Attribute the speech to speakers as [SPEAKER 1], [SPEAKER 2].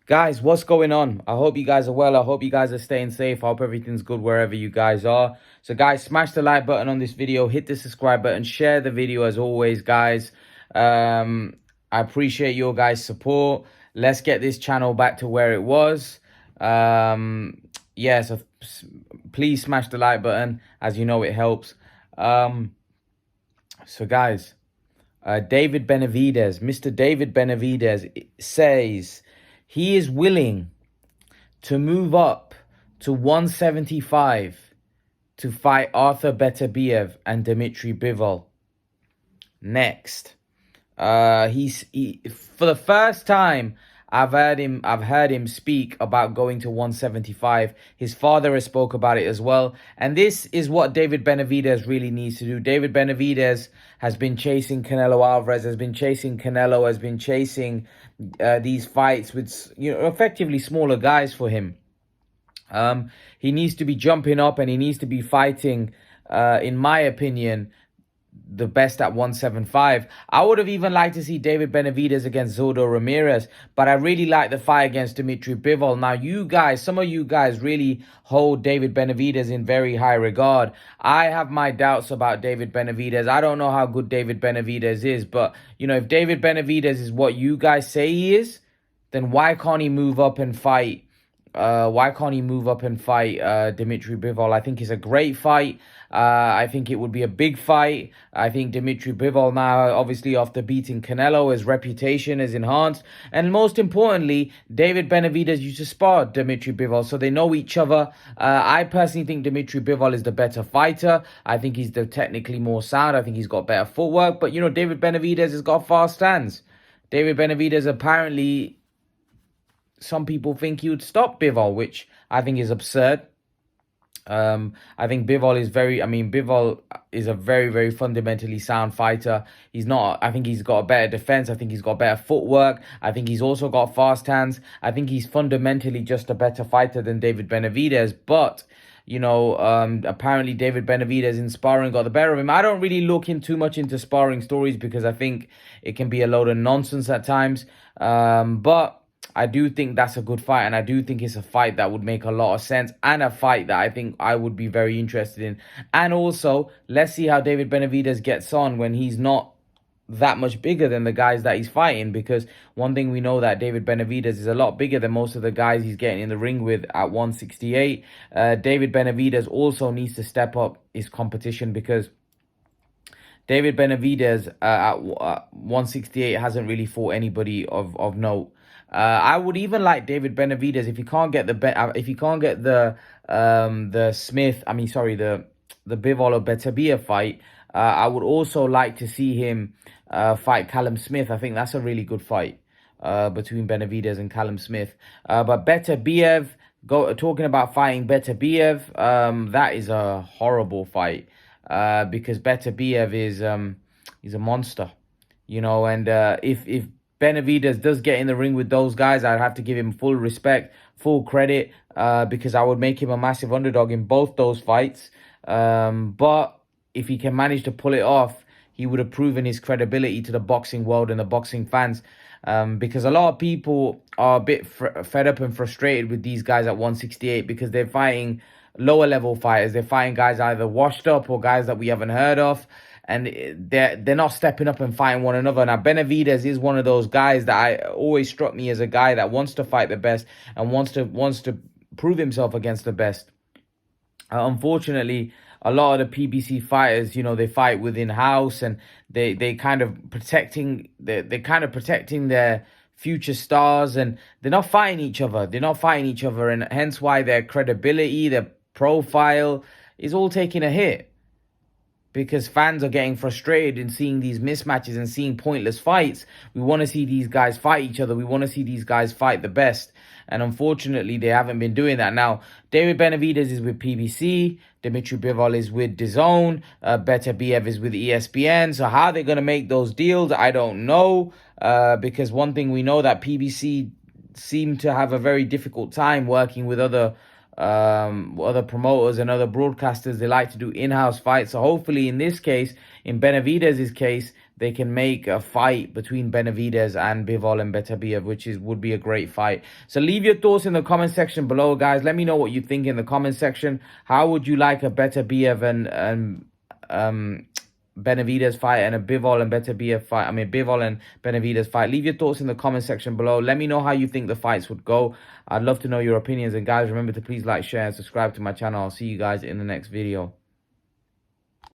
[SPEAKER 1] Guys, what's going on? I hope you guys are well. I hope you guys are staying safe. I hope everything's good wherever you guys are. So guys, smash the like button on this video, hit the subscribe button, share the video as always, guys. I appreciate your guys' support. Let's get this channel back to where it was. Yeah, so please smash the like button. As you know, it helps. So guys, David Benavidez, Mr. David Benavidez says he is willing to move up to 175 to fight Artur Beterbiev and Dmitry Bivol. Next, for the first time I've heard him speak about going to 175. His father has spoke about it as well. And this is what David Benavidez really needs to do. David Benavidez has been chasing Canelo Alvarez, has been chasing Canelo, has been chasing these fights with, effectively smaller guys for him. He needs to be jumping up and he needs to be fighting, in my opinion, the best at 175. I would have even liked to see David Benavidez against Zurdo Ramirez, but I really like the fight against Dmitry Bivol. Now, you guys, some of you guys really hold David Benavidez in very high regard. I have my doubts about David Benavidez. I don't know how good David Benavidez is, but, if David Benavidez is what you guys say he is, then why can't he move up and fight? Dmitry Bivol? I think it's a great fight. I think it would be a big fight. I think Dmitry Bivol now, obviously after beating Canelo, his reputation is enhanced. And most importantly, David Benavidez used to spar Dmitry Bivol, so they know each other. I personally think Dmitry Bivol is the better fighter. I think he's the technically more sound. I think he's got better footwork. But, David Benavidez has got fast hands. David Benavidez apparently, some people think he would stop Bivol, which I think is absurd. I think Bivol is a very, very fundamentally sound fighter. I think he's got a better defense. I think he's got better footwork. I think he's also got fast hands. I think he's fundamentally just a better fighter than David Benavidez. But, apparently David Benavidez in sparring got the better of him. I don't really look too much into sparring stories because I think it can be a load of nonsense at times. But I do think that's a good fight, and I do think it's a fight that would make a lot of sense, and a fight that I think I would be very interested in. And also, let's see how David Benavidez gets on when he's not that much bigger than the guys that he's fighting, because one thing we know that David Benavidez is a lot bigger than most of the guys he's getting in the ring with at 168. David Benavidez also needs to step up his competition, because David Benavidez at 168 hasn't really fought anybody of note. I would even like David Benavidez if he can't get the Bivol or Beterbiev fight. I would also like to see him fight Callum Smith. I think that's a really good fight between Benavidez and Callum Smith. But Beterbiev, talking about fighting Beterbiev, that is a horrible fight because Beterbiev is he's a monster, and if Benavidez does get in the ring with those guys, I'd have to give him full respect, full credit, because I would make him a massive underdog in both those fights. But if he can manage to pull it off, he would have proven his credibility to the boxing world and the boxing fans. Because a lot of people are a bit fed up and frustrated with these guys at 168 because they're fighting lower level fighters. They're fighting guys either washed up or guys that we haven't heard of. And they're not stepping up and fighting one another. Now, Benavidez is one of those guys that always struck me as a guy that wants to fight the best and wants to prove himself against the best. Unfortunately, a lot of the PBC fighters, they fight within house, and they're kind of protecting their future stars, and they're not fighting each other. And hence why their credibility, their profile is all taking a hit. Because fans are getting frustrated in seeing these mismatches and seeing pointless fights. We want to see these guys fight each other. We want to see these guys fight the best. And unfortunately, they haven't been doing that. Now, David Benavidez is with PBC. Dmitry Bivol is with DAZN. Beterbiev is with ESPN. So how they're going to make those deals, I don't know. Because one thing we know that PBC seem to have a very difficult time working with other promoters and other broadcasters. They like to do in-house fights. So hopefully in this case, in Benavidez's case, they can make a fight between Benavidez and Bivol and Beterbiev, which would be a great fight. So leave your thoughts in the comment section below, guys. Let me know what you think in the comment section. How would you like a Beterbiev and Benavidez fight and a Bivol and Beterbiev fight? I mean, Bivol and Benavidez fight. Leave your thoughts in the comment section below. Let me know how you think the fights would go. I'd love to know your opinions. And guys, remember to please like, share, and subscribe to my channel. I'll see you guys in the next video.